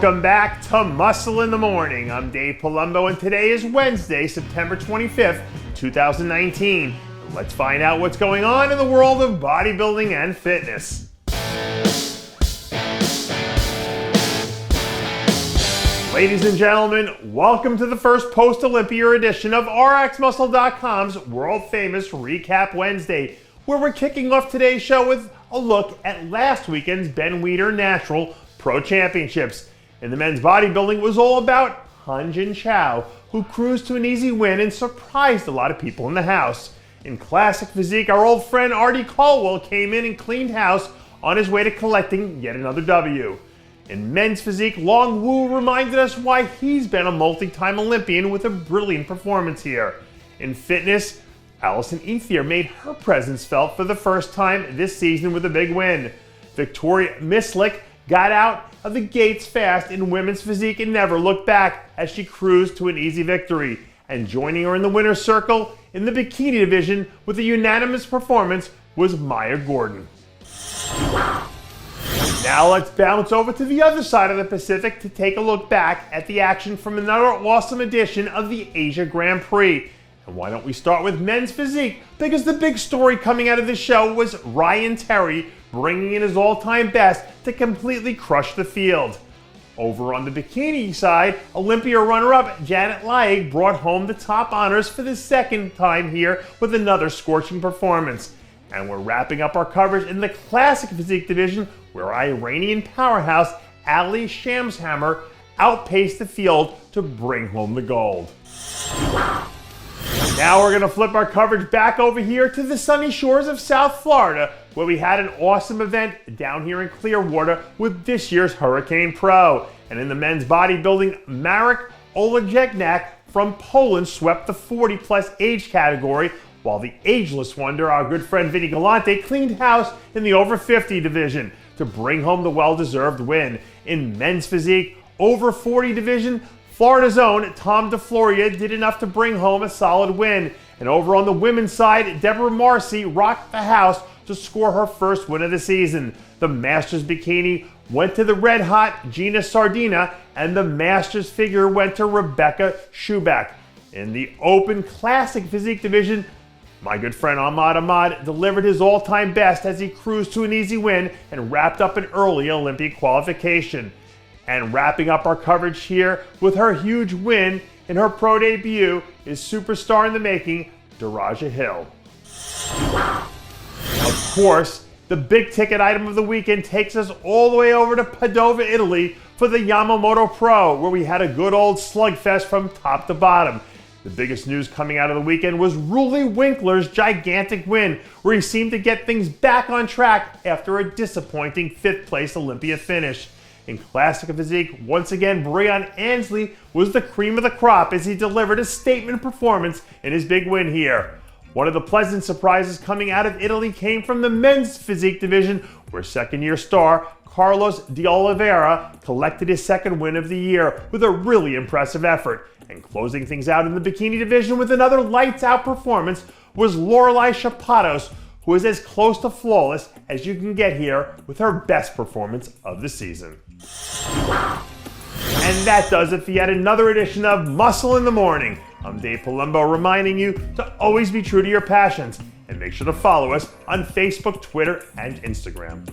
Welcome back to Muscle in the Morning. I'm Dave Palumbo, and today is Wednesday, September 25th, 2019. Let's find out what's going on in the world of bodybuilding and fitness. Ladies and gentlemen, welcome to the first post-Olympia edition of RxMuscle.com's world-famous Recap Wednesday, where we're kicking off today's show with a look at last weekend's Ben Weider Natural Pro Championships. In the men's bodybuilding, it was all about Han Jin Chao, who cruised to an easy win and surprised a lot of people in the house. In classic physique, our old friend Artie Caldwell came in and cleaned house on his way to collecting yet another W. In men's physique, Long Wu reminded us why he's been a multi-time Olympian with a brilliant performance here. In fitness, Alison Ethier made her presence felt for the first time this season with a big win. Victoria Mislick got out of the gates fast in women's physique and never looked back as she cruised to an easy victory. And joining her in the winner's circle in the bikini division with a unanimous performance was Maya Gordon. Now let's bounce over to the other side of the Pacific to take a look back at the action from another awesome edition of the Asia Grand Prix. And why don't we start with men's physique? Because the big story coming out of this show was Ryan Terry bringing in his all-time best to completely crush the field. Over on the bikini side, Olympia runner-up Janet Laig brought home the top honors for the second time here with another scorching performance. And we're wrapping up our coverage in the classic physique division where Iranian powerhouse Ali Shamshammer outpaced the field to bring home the gold. Now we're going to flip our coverage back over here to the sunny shores of South Florida, where we had an awesome event down here in Clearwater with this year's Hurricane Pro. And in the men's bodybuilding, Marek Olejniak from Poland swept the 40-plus age category, while the ageless wonder, our good friend Vinny Galante, cleaned house in the over 50 division to bring home the well-deserved win. In men's physique, over 40 division, Florida's own Tom DeFloria did enough to bring home a solid win. And over on the women's side, Deborah Marcy rocked the house to score her first win of the season. The Masters bikini went to the red-hot Gina Sardina, and the Masters figure went to Rebecca Schuback. In the Open Classic Physique division, my good friend Ahmad delivered his all-time best as he cruised to an easy win and wrapped up an early Olympic qualification. And wrapping up our coverage here with her huge win in her pro debut is superstar in the making, Daraja Hill. Of course, the big ticket item of the weekend takes us all the way over to Padova, Italy for the Yamamoto Pro, where we had a good old slugfest from top to bottom. The biggest news coming out of the weekend was Roelly Winkler's gigantic win, where he seemed to get things back on track after a disappointing 5th place Olympia finish. In classic physique, once again, Brian Ansley was the cream of the crop as he delivered a statement performance in his big win here. One of the pleasant surprises coming out of Italy came from the men's physique division, where second-year star Carlos de Oliveira collected his second win of the year with a really impressive effort. And closing things out in the bikini division with another lights-out performance was Lorelei Chapados, who is as close to flawless as you can get here with her best performance of the season. And that does it for yet another edition of Muscle in the Morning. I'm Dave Palumbo, reminding you to always be true to your passions, and make sure to follow us on Facebook, Twitter, and Instagram.